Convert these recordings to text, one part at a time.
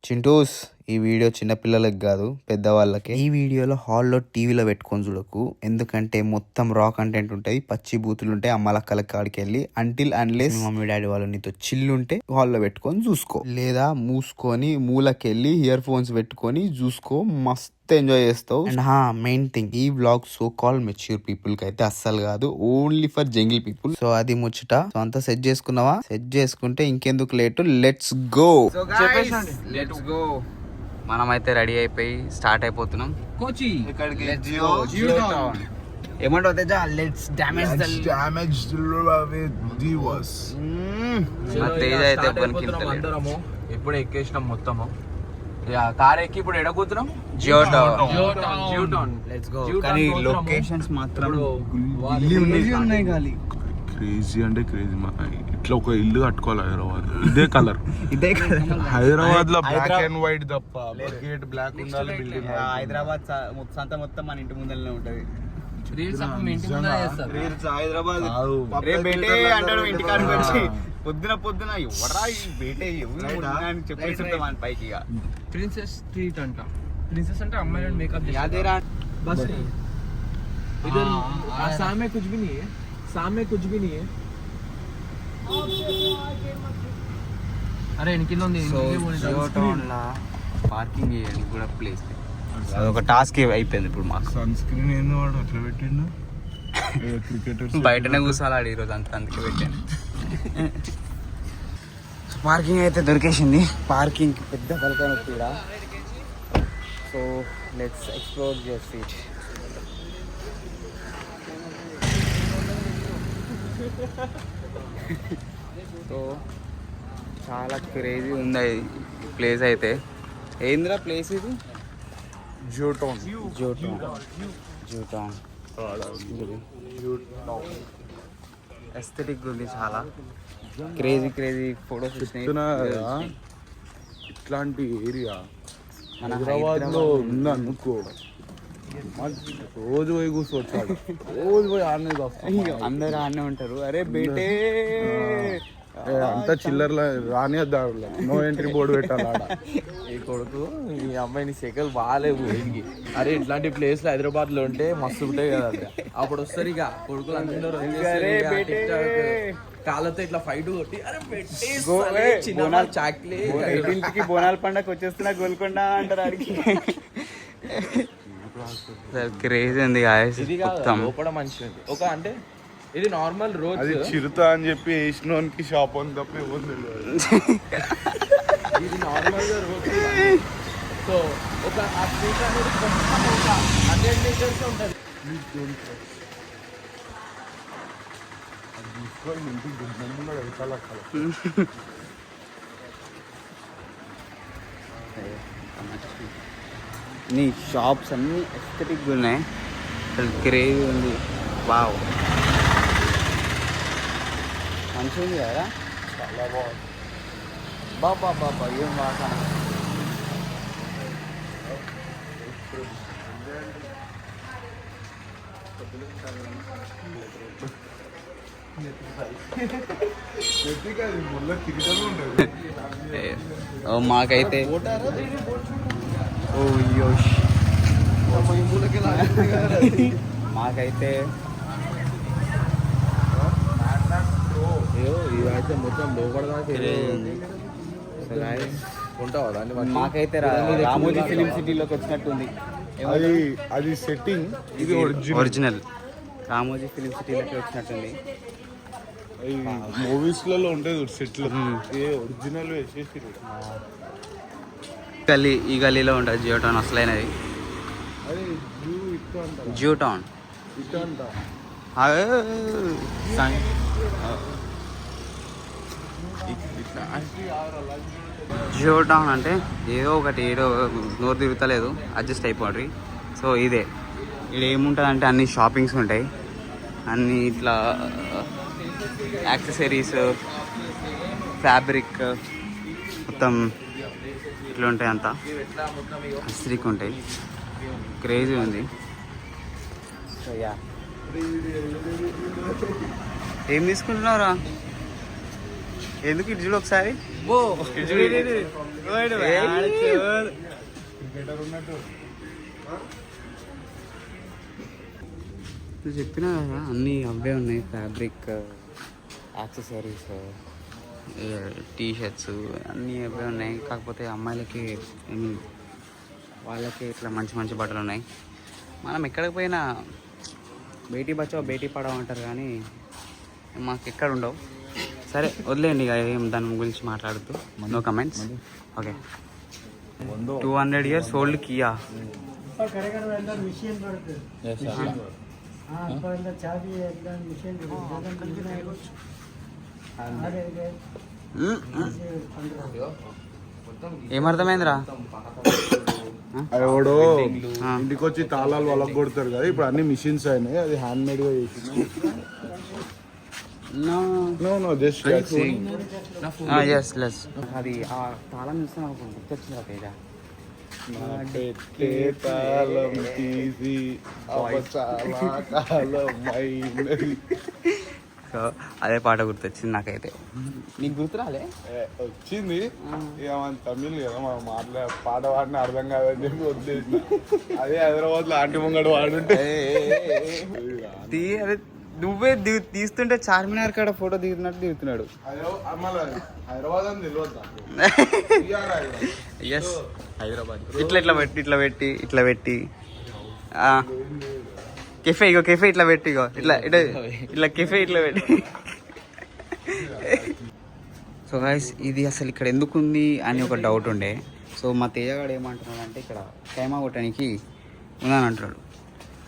చింటూస్ ఈ వీడియో చిన్నపిల్లలకి కాదు పెద్దవాళ్ళకి. ఈ వీడియోలో హాల్లో టీవీలో పెట్టుకొని చూడకు, ఎందుకంటే మొత్తం రా కంటెంట్ ఉంటుంది, పచ్చి బూతులు ఉంటాయి. అమ్మలక్కల కాడికి వెళ్ళి అంటిల్ అన్లెస్ మమ్మీ డాడీ వాళ్ళు నీతో చిల్లుంటే హాల్లో పెట్టుకొని చూసుకో, లేదా మూసుకొని మూలకెళ్ళి ఇయర్ ఫోన్స్ పెట్టుకొని చూసుకో, మస్తు ఎంజాయ్ చేస్తావు. అండ్ మెయిన్ థింగ్, ఈ vlog so call mature people కి అయితే అస్సలు కాదు, only for jungle people. So అది ముచ్చట. సో అంతా సెట్ చేసుకున్నావా? సెట్ చేసుకుంటే ఇంకెందుకు late, let's go. Let's go. మనమైతే రెడీ అయిపోయి స్టార్ట్ అయిపోతున్నాం. కోచి ఇక్కడికి ఏమంటావు తెజా? లెట్స్ డామేజ్ తేజ అయితే ఎప్పుడు ఎక్కేసినాం మొత్తము. కార్ ఎక్కి ఇప్పుడు ఎడగూతున్నాం జియో టౌన్. Let's go. కానీ లొకేషన్స్ మాత్రం ఉన్నాయి. గాలి క్రేజీ అంటే క్రేజీ. ఇట్లా ఒక ఇల్లు కట్టుకోవాలి హైదరాబాద్, ఇదే కలర్ హైదరాబాద్ లో బ్లాక్ అండ్ వైట్ తప్ప గేట్ బ్లాక్ ఉండాలి. బిల్డింగ్ హైదరాబాద్ సంత మొత్తం మన ఇంటి ముందరనే ఉంటది. హైదరాబాద్ అంటాడు ఇంటికాడికి వచ్చి పొద్దున ఎవరా ఈ బేటే అని చెప్పేసి పైకి. ప్రిన్సెస్ స్ట్రీట్ అంట. ప్రిన్సెస్ అంటే అమ్మాయి మేకప్ బస్ सामने कुछ भी नहीं है, सामने कुछ भी नहीं है. అరే ఎన్నికిలో ఉంది. జియో టౌన్ లా పార్కింగ్ చేయడానికి కూడా ప్లేస్, అదొక టాస్క్ అయిపోయింది ఇప్పుడు మాకు. సన్ స్క్రీన్ ఏందో వాడు అట్లా పెట్టిండు. క్రికెటర్స్ బయటనే కూర్చోాలాడు ఈరోజు అంతా, అందుకే పెట్టాను. పార్కింగ్ అయితే దొరికేసింది. పార్కింగ్ పెద్ద పలక నొప్పి. So let's explore your street. So చాలా క్రేజీ ఉంది ప్లేస్ అయితే. ఏందిరా ప్లేస్ ఇది? జియో టౌన్. ఎస్థెటిక్ ఉంది, చాలా క్రేజీ ఫోటోస్ వచ్చినాయి. ఇట్లాంటి ఏరియా హైదరాబాద్ లో ఉందనుకో, రోజు పోయి కూర్చోవచ్చు, రోజు పోయి ఆడనే వస్తాం. అందరు ఆడనే ఉంటారు. అరే బేటే అంతా చిల్లర్లా రానియద్దా, నో ఎంట్రీ బోర్డు పెట్టాలి ఆడ. ఈ కొడుకు ఈ అమ్మాయిని సెకలు బాగాలేవు ఇంటికి. అరే ఇట్లాంటి ప్లేస్లు హైదరాబాద్ లో ఉంటే మస్తు ఉంటాయి కదా. అప్పుడు వస్తారు ఇక కొడుకులు అందరూ కాళ్ళతో ఇట్లా ఫైట్ కొట్టి ఇంటికి బోనాల పండగ వచ్చేస్తున్నా గోల్కొండ అంటారు ఆడికి. క్రేజ్ ఉంది లోపల మంచిగా ఉంది. ఒక అంటే ఇది నార్మల్ రోడ్, అది చిరుతా అని చెప్పి వేసినోనికి షాప్ అని తప్ప ఇవ్వదు. ఇది నార్మల్ గా రోడ్. సో ఒక ఆ స్ట్రీట్ అనేది కొంచెం ఒక 100 మీటర్స్ ఉంటుంది. నీ షాప్స్ అన్నీ ఎస్థెటిక్గా ఉన్నాయి, అసలు క్రేజీ ఉంది. వావ్, మంచిగా ఉంది కదా, చాలా బాగుంది. బాబా ఏం బాగా మాకైతే మాకైతే ఇవైతే మొత్తం లోపల ఉంటావా దాన్ని. మాకైతే రామోజీ ఫిలిం సిటీలోకి వచ్చినట్టుంది. అది సెట్టింగ్, ఇది ఒరిజినల్ రామోజీ ఫిలిం సిటీలోకి వచ్చినట్టుంది. మూవీస్ లలో ఉంటుంది సెట్లు, ఒరిజినల్ వేసేసి. ఈ గల్లీలో ఉంటుంది జియో టౌన్ అసలైనది. జియో టౌన్ జియో టౌన్ అంటే ఏదో నోరు తిరుగుతలేదు, అడ్జస్ట్ అయిపోండి. సో ఇదే ఇక్కడ ఏముంటుంది అంటే అన్ని షాపింగ్స్ ఉంటాయి, అన్ని ఇట్లా యాక్సెసరీస్, ఫ్యాబ్రిక్ మొత్తం ఇట్లా ఉంటాయి. అంతా అస్త్రీకి ఉంటాయి. క్రేజీ ఉంది. సో యా, ఏం తీసుకుంటున్నావురా? ఎందుకు ఇటు చూడు ఒకసారి. నువ్వు చెప్పినా కదా అన్నీ అవే ఉన్నాయి, ఫ్యాబ్రిక్, యాక్సెసరీస్, టీ షర్ట్స్ అన్నీ అవే ఉన్నాయి. కాకపోతే అమ్మాయిలకి వాళ్ళకి ఇట్లా మంచి మంచి బట్టలు ఉన్నాయి. మనం ఎక్కడికి పోయినా బేటీ బచావో బేటీ పడావో అంటారు, కానీ మాకు ఎక్కడ ఉండవు. సరే వదిలేండి ఇక ఏం దాని గురించి మాట్లాడుతూ. No comments. Okay. 200 years old కియా. ఏమర్థమైందిరా? ఎవడో ఇంటికి వచ్చి తాళాలు వాళ్ళకి కొడతారు కదా, ఇప్పుడు అన్ని మిషన్స్ అయినాయి. అది హ్యాండ్ మేడ్ గా చేసింది. అది ఆ తాళం చూస్తే నాకు గుర్తొచ్చింది తేజ. తాళం తీసి సో అదే పాట గుర్తొచ్చింది నాకైతే. నీకు గుర్తురాలే? వచ్చింది ఇక మన తమిళ్ కదా, మనం పాట పాడిన అర్థం కాదని చెప్పి వదిలేసిన. అదే హైదరాబాద్ లో ఆంటీ ముంగడు వాడుంటే అదే నువ్వే తీస్తుంటే చార్మినార్ కాడ ఫోటో దిగుతున్నట్టు దిగుతున్నాడు. హైదరాబాద్ అని తెలియదు. ఎస్ హైదరాబాద్. ఇట్లా పెట్టి కెఫే ఇట్లా పెట్టి ఇట్లా కెఫే ఇట్లా పెట్టి. సో గైస్ ఇది అసలు ఇక్కడ ఎందుకు ఉంది అని ఒక డౌట్ ఉండే. సో మా తేజగాడు ఏమంటున్నాడు అంటే ఇక్కడ కైమా కొట్టడానికి ఉందని అంటున్నాడు.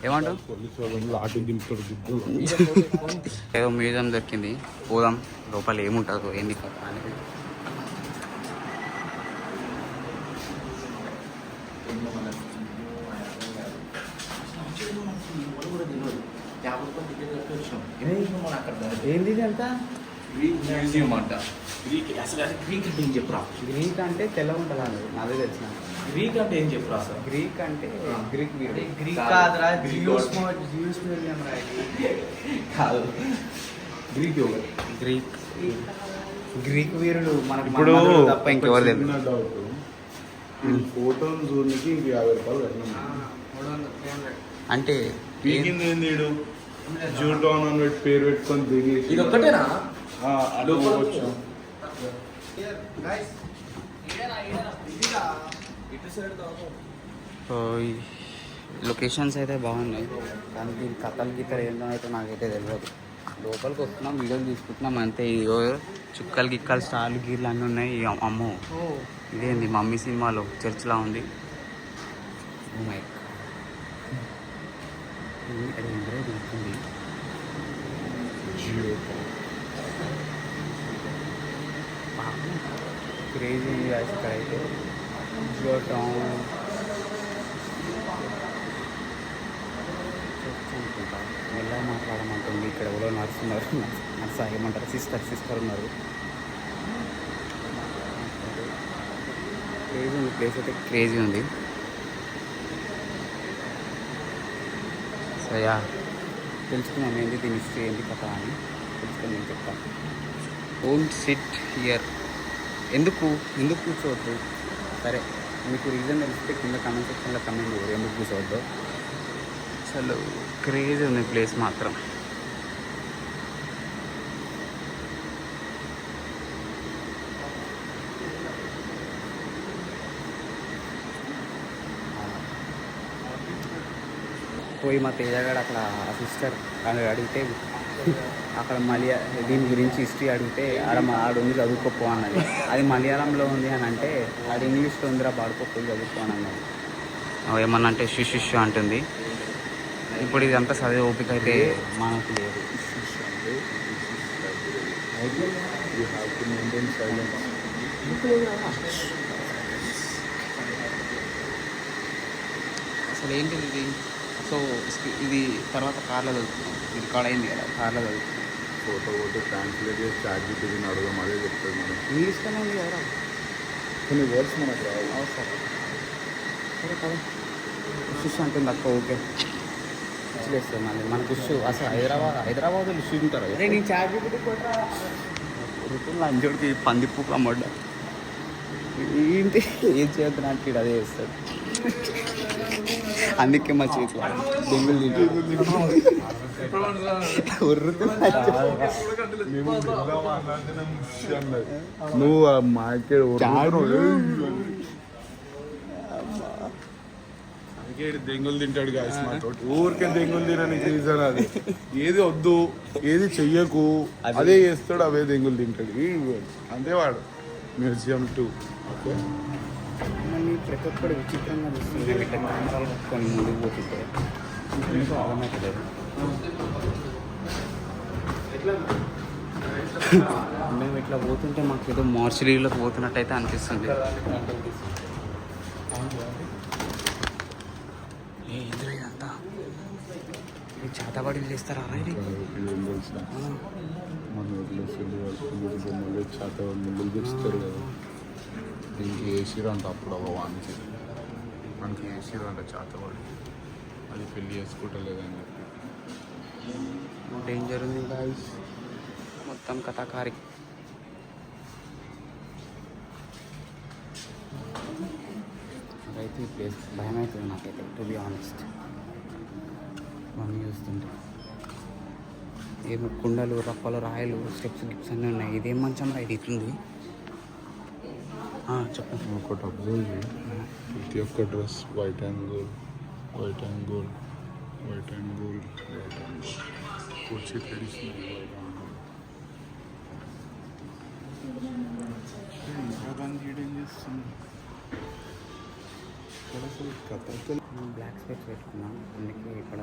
ఏమంటావు? ఏదో మ్యూజియం దొరికింది, పోదాం. లోపల ఏముంటుందో ఏంది కదా అని. ఏంది అంతా? మ్యూజియం అంట. గ్రీక్ అంటే ఏం చెప్పురా? గ్రీక్ అంటే తెల్ల ఉంటుంది అండి, అదే తెలిసిన. గ్రీక్ అంటే ఏం చెప్పురా సార్? గ్రీక్ అంటే గ్రీక్ గ్రీక్ కాదురా, జియూస్ కాదు, గ్రీక్ యోగా. గ్రీక్ వీరుడు మనకు ఇప్పుడు తప్ప ఇంకెవరు లేదు. ఫోటోలు చూడడానికి ఇంక 50 రూపాయలు కట్టినాం. అంటే పీకింది ఏంది? జూటాన్ అని పేరు పెట్టుకొని దిగేసి ఇది ఒక్కటేనా? సో ఈ లొకేషన్స్ అయితే బాగున్నాయి, కానీ దీని కథలు గీతలు ఏంటో అయితే నాకైతే తెలియదు. లోపలికి వస్తున్నాం, వీడియోలు తీసుకుంటున్నాం అంతే. ఇదిగో చుక్కలు గిక్కలు స్టార్లు గీర్లు అన్నీ ఉన్నాయి. అమ్మో ఇదేంది మమ్మీ సినిమాలో చర్చ్లా ఉంది. ఓ మై దిగుతుంది. క్రేజీ ఇక్కడ అయితే జియో టౌన్ అనుకుంటా. మెల్లగా మాట్లాడమంటుంది. ఇక్కడ ఎవరో నర్స్ ఏమంటారు, సిస్టర్ ఉన్నారు. క్రేజీ ఉంది ప్లేస్ అయితే, క్రేజీ ఉంది. సో యా తెలుసుకున్నాం ఏంటి దీని హిస్టరీ ఏంటి కథ అని తెలుసుకొని నేను చెప్తాను. Don't SIT here. ఎందుకు కూర్చోవద్దు? సరే మీకు రీజన్ తెలిస్తే కింద కామెంట్ సెక్షన్లో కమెంట్ చేయరు ఎందుకు కూర్చోవద్దు. అసలు క్రేజీ ఉంది ప్లేస్ మాత్రం. పోయి మా తేజగాడు అక్కడ సిస్టర్ అని అడిగితే అక్కడ దీని గురించి హిస్టరీ అడిగితే ఆడు ఉంది చదువుకోపో అన్నది. అది మలయాళంలో ఉంది అని అంటే ఆడు ఇంగ్లీష్లో ఉందిరా పాడుకోపోయి చదువుకో అని అన్నది. ఏమన్నా అంటే శిష్యు అంటుంది. ఇప్పుడు ఇదంతా చదివే ఓపిక అయితే మనకు లేదు. అసలు ఏంటిది ఇది? సో ఇది తర్వాత కార్లో చదువుతున్నాం, ఇది కాడ అయింది కదా, కార్లో చదువుతున్నాం. ఫోటో ట్రాన్స్లేట్ చేసి చార్జీపీటీని అడగడం అదే చెప్తుంది మనం. ఇంగ్లీష్లోనే ఉంది కదా, కొన్ని వర్డ్స్ మనకు రావు. అవసరం సరే కదా. ఇష్యూస్ అంటుంది అక్క. ఓకే ఇచ్చేస్తుంది మళ్ళీ మనకు ఇష్యూ. అసలు హైదరాబాద్లో ఇష్యూ ఉంటారు. నేను చార్జీపీటీ కూడా రిటర్న్ లంచోడికి పందిప్పు అమ్మడ్డా. ఏంటి ఏం చేయొద్దు అంటే అదే చేస్తాడు. అందుకే మా చేతిలో దెంగులు నువ్వు మార్కెట్ దెంగులు తింటాడు గాయస్ మాతోటి. ఊరికే దెంగులు తినడానికి రీజన్ అది. ఏది వద్దు ఏది చెయ్యకు అదే చేస్తాడు, అవే దెంగులు తింటాడు. అంతేవాడు మ్యూజియం 2. ఓకే మళ్ళీ ప్రతి ఒక్కరు విచిత్రంగా చూస్తుంది. ఇట్లా కెమెరాలు పట్టుకొని ముందుకు పోతుంటే ఇంకా అర్థమవుతలేదు. మేము ఇట్లా పోతుంటే మాకు ఏదో మార్చిరీలోకి పోతున్నట్టయితే అనిపిస్తుంది. ఎందులో ఇదంతా చేతబడి చేస్తారా ఇది? మన బొమ్మలు చేత ముందుకు తెస్తారు కదా, దీనికి వేసిరు అంట. అప్పుడు ఒక వానికి మనకి వేసిరు అంట చేతబడి. అది పెళ్లి చేసుకుంటలేదని చెప్పి డేంజర్ ఉంది గాయ్స్, మొత్తం కథాకారి. అయితే ఈ ప్లేస్ భయం అవుతుంది నాకైతే, టు బి ఆనెస్ట్. మమ్మీ చూస్తుంటే ఏమో కుండలు, రప్పలు, రాయలు, స్టెప్స్ గిప్స్ అన్నీ ఉన్నాయి. ఇదేం మంచం రా, ఇది ఇట్లుంది. చెప్పు. ఒకటి అబ్జర్వ్ చేయి, ప్రతి ఒక్క dress white and gold, white and gold, white and gold, white and gold. కుర్చీ traditional white and gold. Black specs పెట్టుకున్నాం, అందుకే ఇక్కడ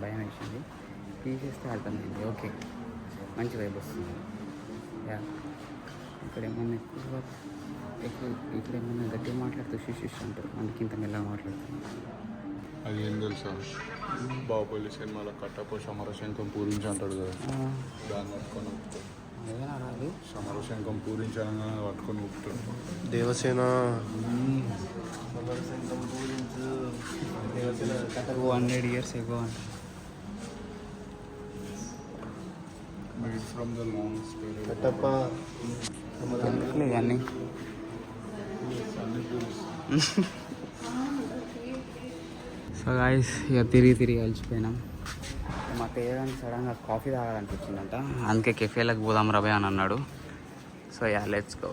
భయం వేసింది. తీసేస్తే అర్థమైంది. ఓకే, మంచి వైబ్ వస్తుంది. యా, ఇక్కడ ఏమన్నా ఇక్కడ ఏమన్నా గట్టిగా మాట్లాడుతూ శిష్యుష్ అంటారు, అందుకే ఇంత మెల్లగా మాట్లాడుతున్నాను. అది ఏం తెలుసా, బాహుబలి సినిమాలో కట్టపో సమరశంఖం పూరించి అంటాడు కదా, దాన్ని పట్టుకొని ఊపుతాడు. అదేనా రాదు, సమరశంఖం పూరించాలని పట్టుకొని ఊపుతాడు. దేవసేన 200 years ago అంట. Made from the long spirit. అన్నీ సో గాయస్, ఇక తిరిగి కలిసిపోయినాం. మా తేడానికి సడన్గా కాఫీ తాగాలనిపించిందంట, అందుకే కెఫేలకు పోదాం రబే అని అన్నాడు. So yeah, let's go.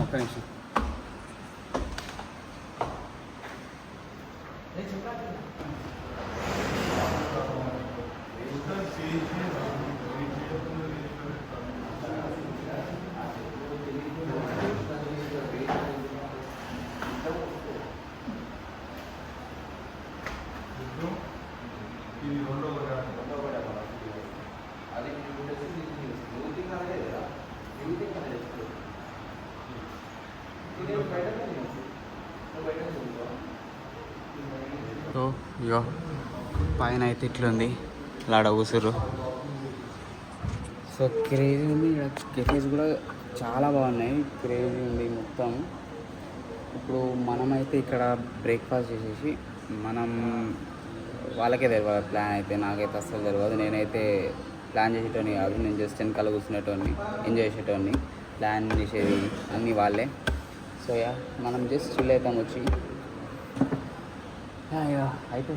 ఒక్క నిమిషం. సో ఇగో పైన అయితే ఇట్లుంది, లాడ ఊసురు. సో క్రేజీ ఉంది, కెఫేస్ కూడా చాలా బాగున్నాయి, క్రేజీ ఉంది మొత్తం. ఇప్పుడు మనమైతే ఇక్కడ బ్రేక్ఫాస్ట్ చేసేసి మనం వాళ్ళకే తెలియదు ప్లాన్ అయితే, నాకైతే అస్సలు తెలియదు. నేనైతే ప్లాన్ చేసేటోని కాదు, నేను జస్ట్ వెనకాల కూర్చునేటోని, ఎంజాయ్ చేసేటోని. ప్లాన్ చేసేది అన్నీ వాళ్ళే. సో యా, మనం జస్ట్ చిల్ అవుతాం వచ్చి. అయితే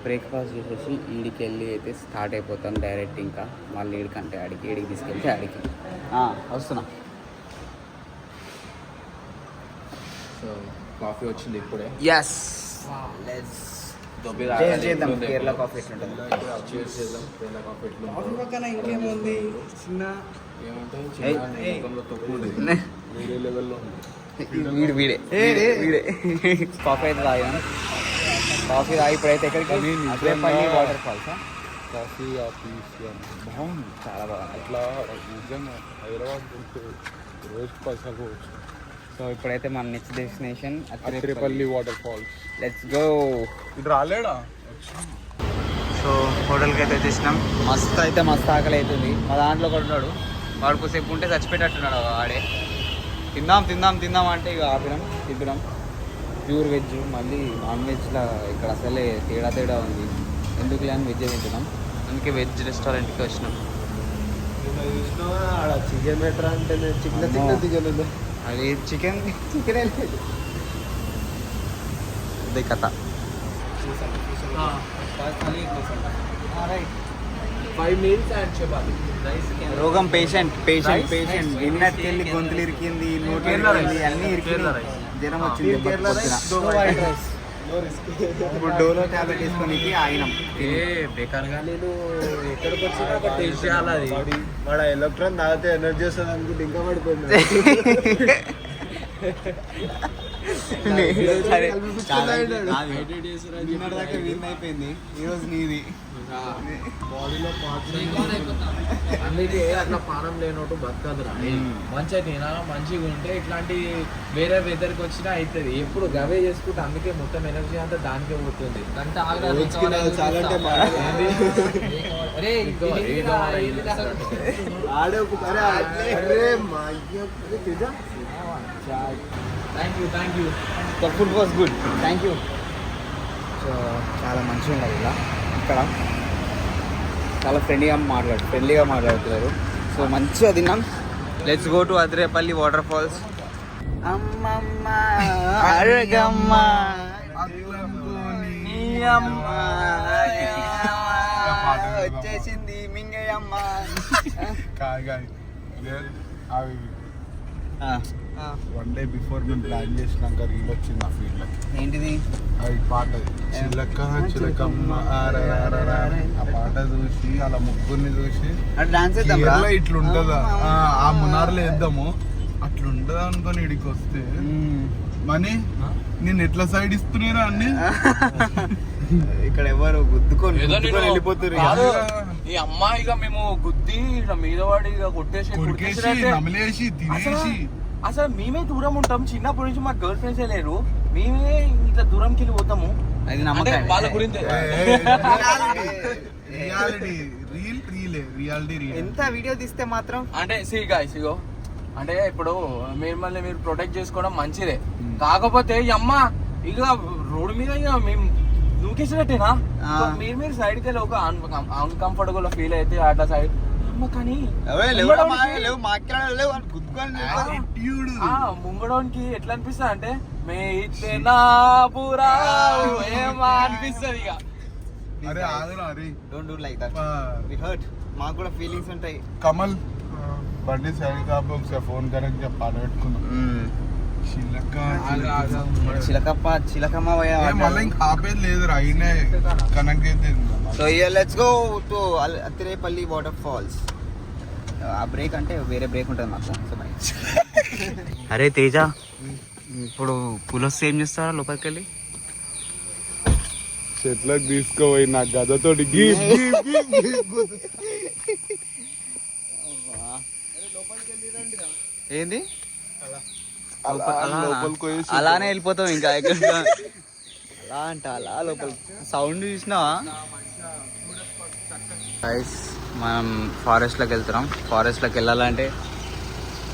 బ్రేక్ఫాస్ట్ చేసేసి ఈడికి వెళ్ళి అయితే స్టార్ట్ అయిపోతాం డైరెక్ట్. ఇంకా మళ్ళీ ఈడికంటే ఈడికి తీసుకెళ్తే ఆడికి వస్తున్నా. సో కాఫీ వచ్చింది ఇప్పుడే. ఎస్, చేద్దాం. కేరళ కాఫీ ఎట్లుంటుంది, చేద్దాం. కేరళ కాఫీ కాఫీ పక్కన ఇంకేముంది, చిన్న వేరే లెవెల్లో వీడే కాఫీ అయితే తాగాను. కాఫీ తాగి ఇప్పుడైతే ఎక్కడికి వాటర్ ఫాల్స్. కాఫీ ఆ పీస్ బాగుంది, చాలా బాగుంది. అట్లా నిజంగా హైదరాబాద్ రోజు పైసలుకోవచ్చు. సో ఇప్పుడైతే మన next destination Athirappilly waterfalls. Let's go. ఇది రాలేడా? సో హోటల్కి అయితే వచ్చేసినాం. మస్తు ఆకలి అవుతుంది. మా దాంట్లో కూడా ఉన్నాడు, వాడు కొద్దిసేపు ఉంటే చచ్చిపెట్టట్టున్నాడు వాడే. తిందాం అంటే ఇక ఆపినాం తింటున్నాం. ప్యూర్ వెజ్, మళ్ళీ నాన్ వెజ్లో ఇక్కడ అసలే తేడా ఉంది. ఎందుకు అని వెజ్ తింటున్నాం, అందుకే వెజ్ రెస్టారెంట్కి వచ్చినాం. చికెన్ బెటర్ అంటే చికెన్ చికెన్ అది చికెన్ లేదు. అదే కథ. 5 meals and chapati. రోగం పేషెంట్ నిన్నటికి వెళ్ళి గొంతులు ఇరికింది, నోటి ఇరికింది, అన్నీ ఇరికింది, జ్వరం వచ్చింది. ఇప్పుడు డోలో టాబ్లెట్ వేసుకొని ఆగినాం. బేకార్గా నేను ఎక్కడికి వచ్చినా ఒక టేస్ట్ చేయాలి. అది వాడు ఎలక్ట్రాన్ తాగితే ఎనర్జీ వస్తుంది అనుకుంటే ఇంకా పడిపోయింది. దాకా విన్ అయిపోయింది, ఈరోజు నీది. అందుకే అట్లా పానం లేనట్టు బతకదురా. మంచిగా తినాలా, మంచిగా ఉంటే ఇట్లాంటి వేరే వెదర్కి వచ్చినా అవుతుంది. ఎప్పుడు గవే చేసుకుంటే అందుకే మొత్తం ఎనర్జీ అంతా దానికే పోతుంది. Thank you. The food was good, thank you. So చాలా మంచిగా ఉన్నది ఇలా. ఇక్కడ చాలా ఫ్రెండ్లీగా మాట్లాడుతున్నారు. సో మంచిగా తిన్నాం. Let's go to Athirappilly waterfalls. అమ్మమ్మ అరగమ్మ నీ అమ్మ వచ్చేసింది మింగయ్యమ్మ. అవి 1 day బిఫోర్ మేము ప్లాన్ చేసినాక రీల్ వచ్చింది ఆ ఫీల్డ్. ఏంటిది? అది పాట చిలక చిలకమ్మ ఆ పాట చూసి అలా ముగ్గురిని చూసి డాన్స్ కేరళ ఇట్లుంటదా, ఆ మునార్లో వేద్దాము అట్లుంటదా అనుకొని ఇడికి వస్తే మనీ నేను ఎట్లా సైడ్ ఇస్తున్నారా అన్ని ఇక్కడ ఎవరు గుద్దుకొని వెళ్ళిపోతారు. ఈ అమ్మాయిగా మేము గుద్ది ఇట్లా మీద వాడి కొరికేసి నమిలేసి తినేసి అసలు మేమే దూరం ఉంటాం. చిన్నప్పటి నుంచి మా గర్ల్ ఫ్రెండ్స్ లేరు, మేమే ఇట్లా దూరంకి వెళ్ళి పోతాము. అది నమ్మకం వాళ్ళ గురించి రియాలిటీ ఎంత వీడియో తీస్తే మాత్రం అంటే సిగో అంటే ఇప్పుడు మిమ్మల్ని మీరు ప్రొటెక్ట్ చేసుకోవడం మంచిదే. కాకపోతే ఈ అమ్మ ఇక రోడ్డు మీద ఇక మేము నూకేసినట్టేనా, మీరు సైడ్కి వెళ్ళి ఒక అన్కంఫర్టబుల్ ఫీల్ అయితే అట్లా సైడ్ కానీ ముంగడోనికి ఎట్లా అనిపిస్తుంది అంటే మే ఇట్లా పూరా ఏమా అనిపిస్తుంది. ఇక అరే ఆగురా అరే, don't do like that, we hurt. మాకు కూడా ఫీలింగ్స్ ఉంటాయి. కమల్ బండి సైడ్ కాపు ఒకసారి ఫోన్ కరెక్ట్ పాట పెట్టుకున్నాం. చిలకమ్మ మళ్ళీ ఇంకా ఆపేది లేదు, అయినా కనెక్ట్ అయితే. So let's go to Athirappilly waterfalls. ఆ బ్రేక్ అంటే వేరే బ్రేక్ ఉంటుంది మాకు. అరే తేజ, ఇప్పుడు పులస్ ఏం చేస్తారా లోపలికి వెళ్ళి? చెట్లకు తీసుకోపోయి నా గదతోటి ఏంది లోపలికి అలానే వెళ్ళిపోతాం ఇంకా అలా అంట అలా లోపల సౌండ్ చూసినావా? గైస్ మనం ఫారెస్ట్లోకి వెళ్తున్నాం. ఫారెస్ట్లోకి వెళ్ళాలంటే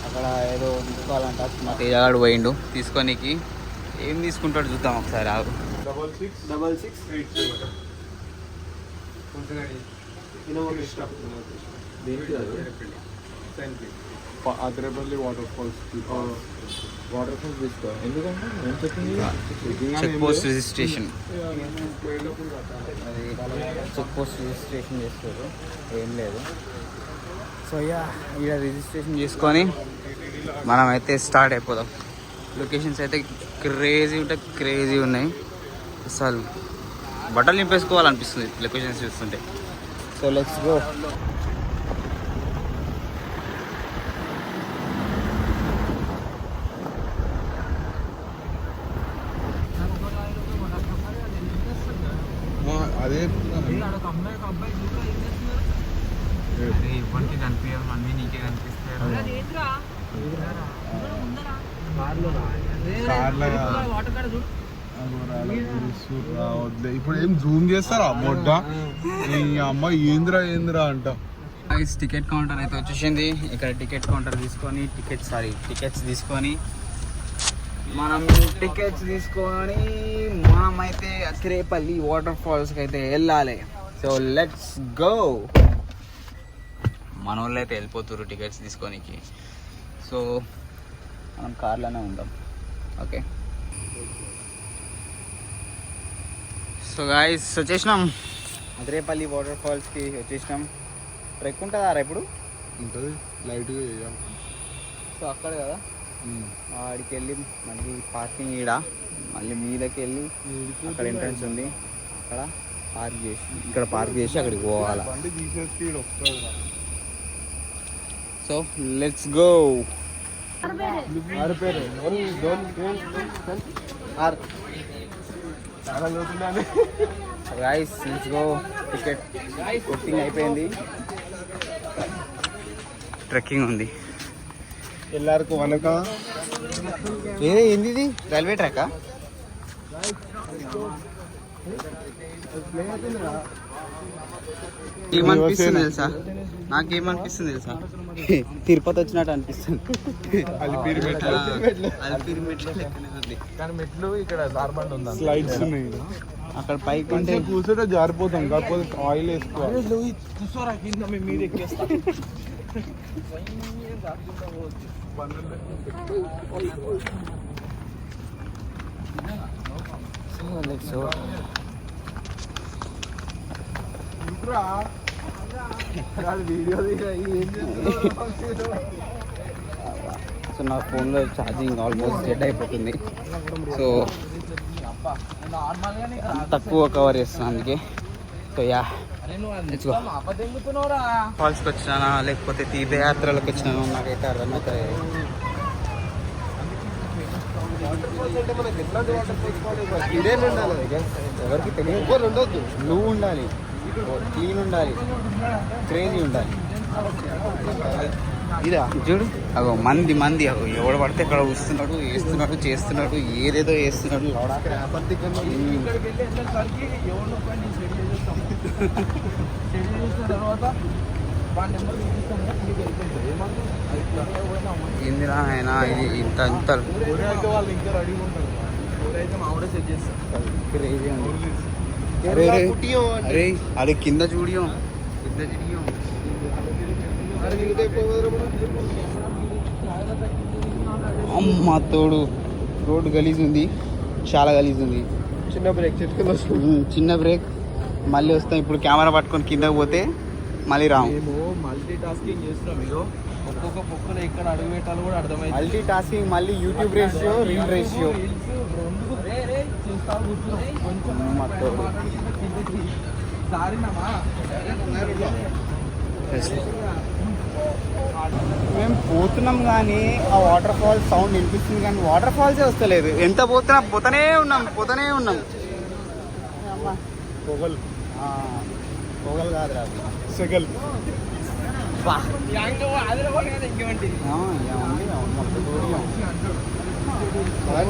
అక్కడ ఏదో తీసుకోవాలంట. మా తేజగాడు పోయిండు తీసుకోనికి. ఏం తీసుకుంటాడు చూద్దాం ఒకసారి. ఆగు. 6688 అతిరేపల్లి వాటర్ ఫాల్స్ తీసుకో. ఎందుకంటే చెక్ పోస్ట్ రిజిస్ట్రేషన్, అది చెక్ పోస్ట్ రిజిస్ట్రేషన్ చేస్తారు, ఏం లేదు. సో ఇక్కడ రిజిస్ట్రేషన్ చేసుకొని మనమైతే స్టార్ట్ అయిపోదాం. లొకేషన్స్ అయితే క్రేజీ ఉన్నాయి. అసలు బట్టలు నింపేసుకోవాలనిపిస్తుంది లొకేషన్స్ చూస్తుంటే. So let's go. అదే ఇవ్వడానికి కనిపించదు, మమ్మీ నీకే కనిపిస్తారు. ఇప్పుడు ఏం జూమ్ చేస్తారా మొడ్డ అమ్మాయి ఏంద్రా అంట. టికెట్ కౌంటర్ అయితే వచ్చేసింది. ఇక్కడ టికెట్ కౌంటర్ తీసుకొని టికెట్స్ తీసుకొని మనం టికెట్స్ తీసుకొని మనమైతే అకిరేపల్లి వాటర్ ఫాల్స్కి అయితే వెళ్ళాలి. So let's go. మన వాళ్ళు అయితే వెళ్ళిపోతున్నారు టికెట్స్ తీసుకోనికి. సో మనం కార్లోనే ఉందాం. ఓకే. సో గాయ్స్ వచ్చేసినాం అదిరేపల్లి వాటర్ ఫాల్స్కి వచ్చేసినాం. ట్రెక్ ఉంటుందా ఇప్పుడు? ఉంటుంది లైట్గా చేయాలి. సో అక్కడ కదా ఆడికి వెళ్ళి మళ్ళీ పార్కింగ్ ఈడ మళ్ళీ మీదకి వెళ్ళి అక్కడ ఎంట్రన్స్ ఉంది, అక్కడ పార్క్ చేసి ఇక్కడ పార్క్ చేసి అక్కడికి పోవాలి. బండి తీసేసి ఈడ వస్తుంది. So let's go. చాలా చదువుతున్నాను. Guys let's go. Ticket booking అయిపోయింది. ట్రెక్కింగ్ ఉంది. ఎల్లరికీ వనక. ఏంది ఇది? రైల్వే ట్రాకా? ఏమనిపిస్తుంది తెలుసా? నాకేమనిపిస్తుంది తెలుసా? తిరుపతి వచ్చినట్టు అనిపిస్తుంది. అలిపిరి మెట్లు. అలిపిరి మెట్లు లెక్కనే ఉంది. కానీ మెట్లు ఇక్కడ నార్మల్ ఉందా? స్లైడ్స్ ఉన్నాయి. అక్కడ పైకి ఉంటే కూర్చుంటే జారిపోతాం, కాకపోతే ఆయిల్ వేసుకోవాలి. కూర్చోరా కింద మేము మీద ఎక్కేస్తాం. సో నా ఫోన్లో ఛార్జింగ్ ఆల్మోస్ట్ డెడ్ అయిపోతుంది. సో తక్కువ కవర్ చేస్తున్నాను అందుకే. సో యా ఫాల్స్కి వచ్చినా లేకపోతే తీర్థయాత్రలకు వచ్చినాను నాకైతే అర్థమవుతుంది. ఎవరికి తెలియదు. బ్లూ ఉండాలి, క్లీన్ ఉండాలి, క్రేజీ ఉండాలి. ఇదా చూడు, అగో మంది అగో ఎవడు పడితే ఇక్కడ వస్తున్నాడు, వేస్తున్నాడు, చేస్తున్నాడు, ఏదేదో వేస్తున్నాడు. ఏందిరా ఆయన ఇది ఇంత అంత క్రేజీ ఉంది. అరే అరే కింద చూడియో, కింద చూడియో. అమ్మ తోడు రోడ్డు గలీజ్ ఉంది, చాలా గలీజ్ ఉంది. చిన్న బ్రేక్ చెట్టుకుని వస్తుంది. చిన్న బ్రేక్ మళ్ళీ వస్తాం. ఇప్పుడు కెమెరా పట్టుకొని కిందకి పోతే మళ్ళీ రాము. మేము మల్టీ టాస్కింగ్ చేస్తున్నాం. మీరు ఒక్కొక్క పొక్కలు ఎక్కడ అడుగు పెట్టాలో కూడా అర్థమైంది. మల్టీ టాస్కింగ్, మళ్ళీ యూట్యూబ్ రేషియో, రీల్ రేషియో. మేము పోతున్నాం కానీ ఆ వాటర్ ఫాల్స్ సౌండ్ వినిపిస్తుంది కానీ వాటర్ ఫాల్సే వస్తలేదు. ఎంత పోతూనే ఉన్నాం. పొగలు పొగలు కాదురా సెగల్.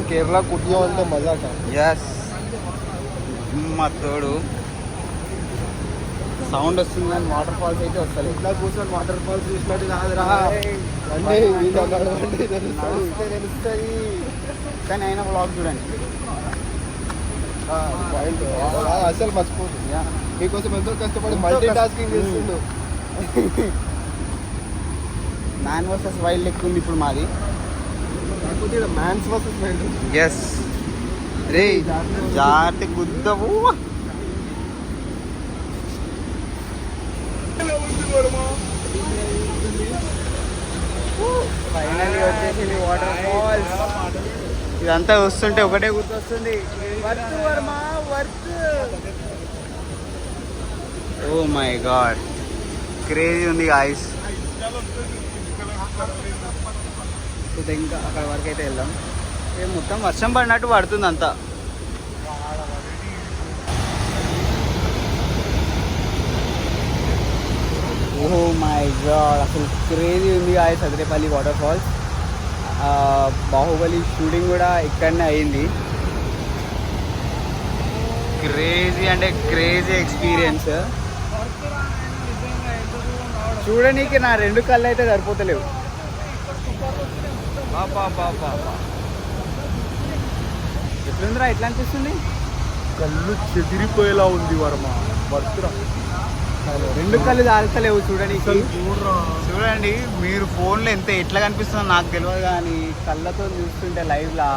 కేరళ కుట్టియో అంటే మజాక. ఎస్ తోడు సౌండ్ వస్తుంది కానీ వాటర్ ఫాల్స్ అయితే వస్తలేదు. ఇట్లా కూర్చొని వాటర్ ఫాల్స్ చూసినట్టు కాదురా. తెలుస్తుంది కానీ అయినా బ్లాగ్ చూడండి. అసలు మర్చిపోదు. మీకోసం ఎంతో కష్టపడి మల్టీ టాస్కింగ్ చేస్తుండు. మ్యాన్ వర్సెస్ వైల్డ్ ఎక్కువ ఉంది ఇప్పుడు మాది. Mans versus wild. ఎస్ రే జాతి గుద్దవు. ఫైనల్లీ వచ్చేసింది వాటర్ ఫాల్స్. ఇదంతా వస్తుంటే ఒకటే గుర్తొస్తుంది, worth Varma worth. Oh my god crazy ఉంది గాయ్స్. ఇంకా అక్కడ వరకు అయితే వెళ్దాం. మొత్తం వర్షం పడినట్టు పడుతుంది అంతా. ఓ మై గాడ్ అసలు క్రేజీ ఉంది guys Athirappilly waterfalls. Baahubali shooting కూడా ఇక్కడనే అయింది. క్రేజీ అంటే క్రేజీ ఎక్స్పీరియన్స్. చూడనీకి నా 2 కళ్ళు అయితే సరిపోతలేవు. ఎట్లుందిరా ఎట్లా అనిపిస్తుంది? కళ్ళు చెదిరిపోయేలా ఉంది వర్మ. వర్తురా రెండు కళ్ళు దాల్చలేవు చూడడానికి. చూడండి మీరు ఫోన్లో ఎంత ఎట్లా కనిపిస్తుందో నాకు తెలియదు, కానీ కళ్ళతో చూస్తుంటే లైవ్లా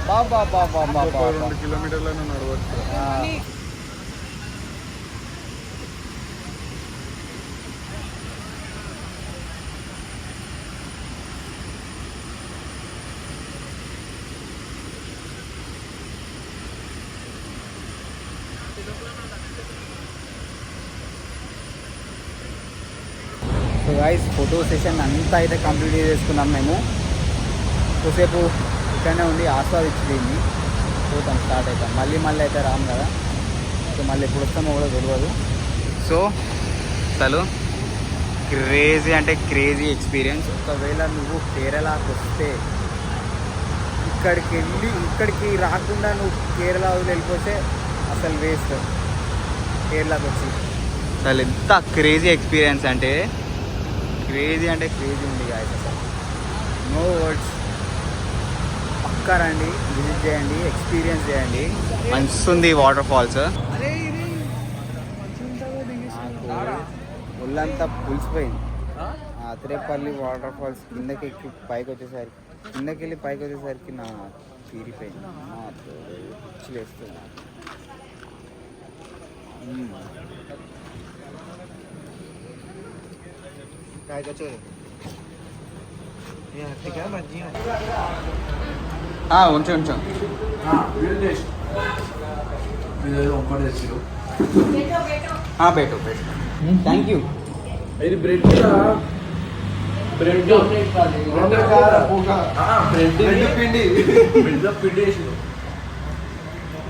బాబా బాబా బాబా 2 కిలోమీటర్లను నడవచ్చు. సో గైస్ ఫోటో సెషన్ అంతా అయితే కంప్లీట్ చేసుకున్నాం మేము. కొద్దిసేపు ఇక్కడనే ఉండి ఆస్వాదించింది పోతాం, స్టార్ట్ అవుతాం. మళ్ళీ అయితే రాము కదా, సో మళ్ళీ ఎప్పుడు వస్తామో కూడా తెలియదు. సో అసలు క్రేజీ అంటే క్రేజీ ఎక్స్పీరియన్స్. ఒకవేళ నువ్వు కేరళకి వస్తే ఇక్కడికి రాకుండా నువ్వు కేరళ వెళ్ళిపోతే అసలు వేస్ట్. కేరళకి వచ్చి అసలు ఎంత క్రేజీ ఎక్స్పీరియన్స్ అంటే క్రేజీ ఉంది గాయస్. అసలు నో వర్డ్స్. పక్కా రండి, విజిట్ చేయండి, ఎక్స్పీరియన్స్ చేయండి. మంచిది వాటర్ ఫాల్స్. ఒళ్ళంతా పులిసిపోయింది. అతిరేపల్లి వాటర్ ఫాల్స్ కిందకి వెళ్ళి పైకి వచ్చేసరికి నా తీరిపోయింది. లేస్తుంది. ఉంచు పెట్టు. Thank you. ఇది బ్రెడ్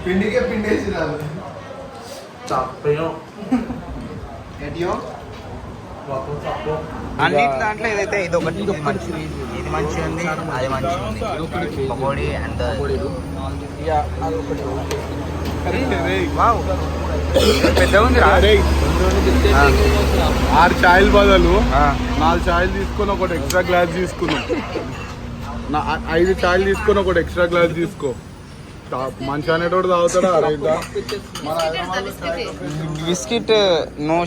పిండికే పిండేసి రాదు. అన్ని దాంట్లో ఏదైతే ఇది ఒకటి ఇది మంచిగా ఉంది, అది మంచిగా ఉంది. పకోడీ అండ్ పెద్ద ఉంది. 6 ఛాయల బదులు 4 ఛాయలు తీసుకొని ఒకటి ఎక్స్ట్రా గ్లాస్ తీసుకున్నాం. 5 ఛాయలు తీసుకొని ఒకటి ఎక్స్ట్రా గ్లాస్ తీసుకో. మంచి అనేటోడు తాగుతాడా? Biscuit no.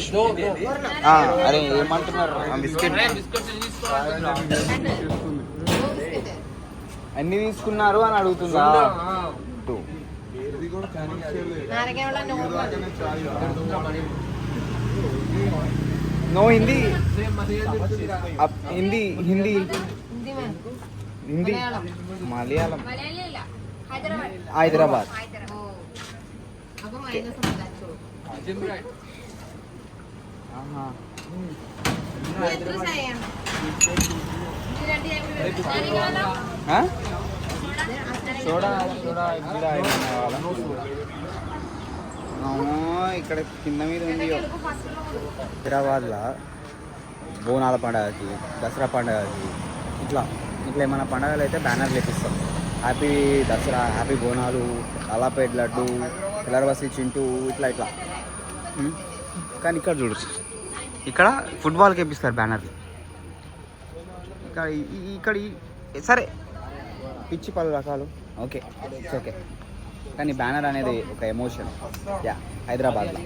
అరే ఏమంటున్నారు? బిస్కెట్ అన్ని తీసుకున్నారు అని అడుగుతుందా? नो हिंदी हिंदी हिंदी हिंदी मलयालम हैदराबाद ఇక్కడ కింద మీద ఉంది. హైదరాబాద్లో బోనాల పండుగకి, దసరా పండుగకి ఇట్లా ఏమైనా పండుగలు అయితే బ్యానర్లు వేపిస్తాం. హ్యాపీ దసరా, హ్యాపీ బోనాలు, అలాపేట్ లడ్డు, ఎలర్వసి చింటూ ఇట్లా. కానీ ఇక్కడ చూడు, ఇక్కడ ఫుట్బాల్కి వేపిస్తారు బ్యానర్లు. ఇక్కడ సరే పిచ్చి 10 రకాలు ఓకే, ఇట్స్ ఓకే, కానీ బ్యానర్ అనేది ఒక ఎమోషన్. యా హైదరాబాద్లో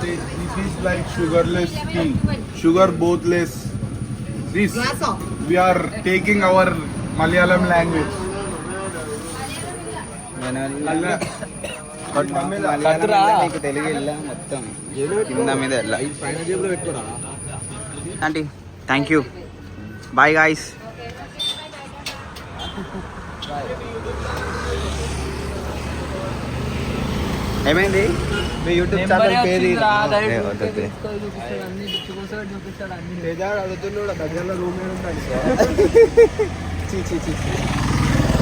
This is like sugarless tea, sugar bothless. This we are taking our Malayalam language. నీకు తెలుగు వెళ్ళా మొత్తం కింద మీద వెళ్ళా. Aunty thank you, bye guys. ఏమైంది? మీ యూట్యూబ్ ఛానల్ పేరు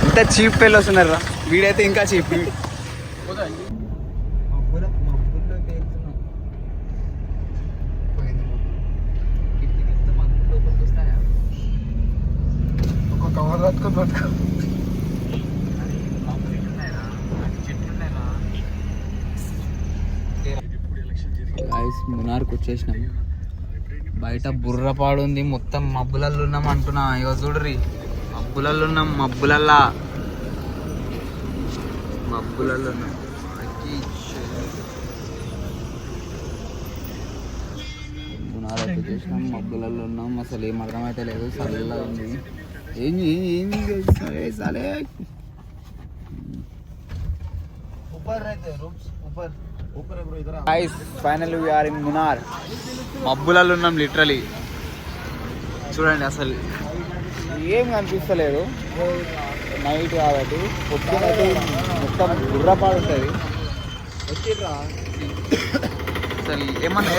ఇంత చీప్ ఫెలోస్ ఉన్నారా? వీడైతే ఇంకా చీప్. ఒక కవర్ పట్టుకొని పట్టుకో. మునార్కి వచ్చేసినాం. బయట బుర్రపాడు ఉంది, మొత్తం మబ్బులల్లో ఉన్నాం అంటున్నా. ఇక చూడరి, మబ్బులల్లో ఉన్నాం. మబ్బులల్లా మబ్బులలో ఉన్నాం. మునారైతే చూసినాం, మబ్బులలో ఉన్నాం. అసలు ఏం అర్థమైతే లేదు, చల్లగా ఉంది. సరే ఫైనల్ వీఆర్ ఇన్ మునార్. మబ్బులలో ఉన్నాం లిటరలీ. చూడండి అసలు ఏం కనిపిస్తలేదు, నైట్ కాబట్టి. పొద్దునైతే మొత్తం గుర్రపాడు ఉంటుంది. అసలు ఏమన్నా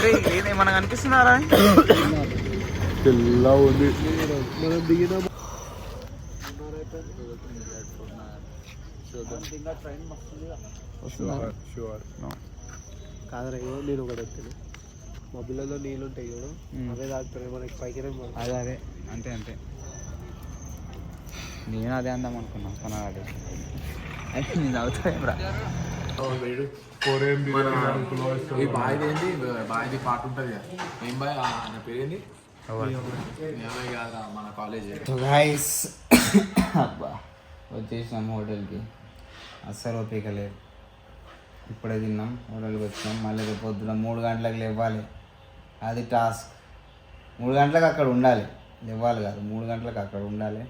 ఏమన్నా కనిపిస్తున్నారా? తెల్ల ఉంది. కాదరా నేను ఒకటి వస్తాను. మబ్బులలో నీళ్ళు ఉంటాయి చూడు, అవే తాగుతాయి మనకి పైకి. అదే అంతే నేను అదే అందాం అనుకున్నా. కొనాలి అయితే నేను అవుతాయేమ్రా. ఈ బాయ్ది ఏంటి, బాయ్ది పాట ఉంటుంది కదా, ఏం బాయ్ ఆయన పేరేంది? కాదురా మన కాలేజ్. సో గైస్ అబ్బా వచ్చేసినాం హోటల్కి. అస్సలు ఓపిక లేదు. ఇప్పుడే తిన్నాం, హోటల్కి వచ్చినాం. మళ్ళీ రేపు పొద్దున 3 గంటలకు లేవాలి. అది టాస్క్. 3 గంటలకు అక్కడ ఉండాలి, లేవాలి కాదు, 3 గంటలకు అక్కడ ఉండాలి.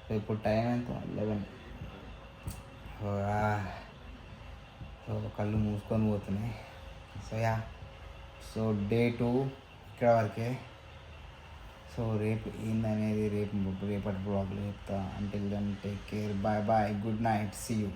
సో ఇప్పుడు టైం ఎంత? 11. సో కళ్ళు మూసుకొని పోతున్నాయి. సో డే 2 ఇక్కడ వరకే. సో రేపు ఏందనేది రేపటి బ్లాగ్లో చెప్తా. Until then take care, bye, good night, see you.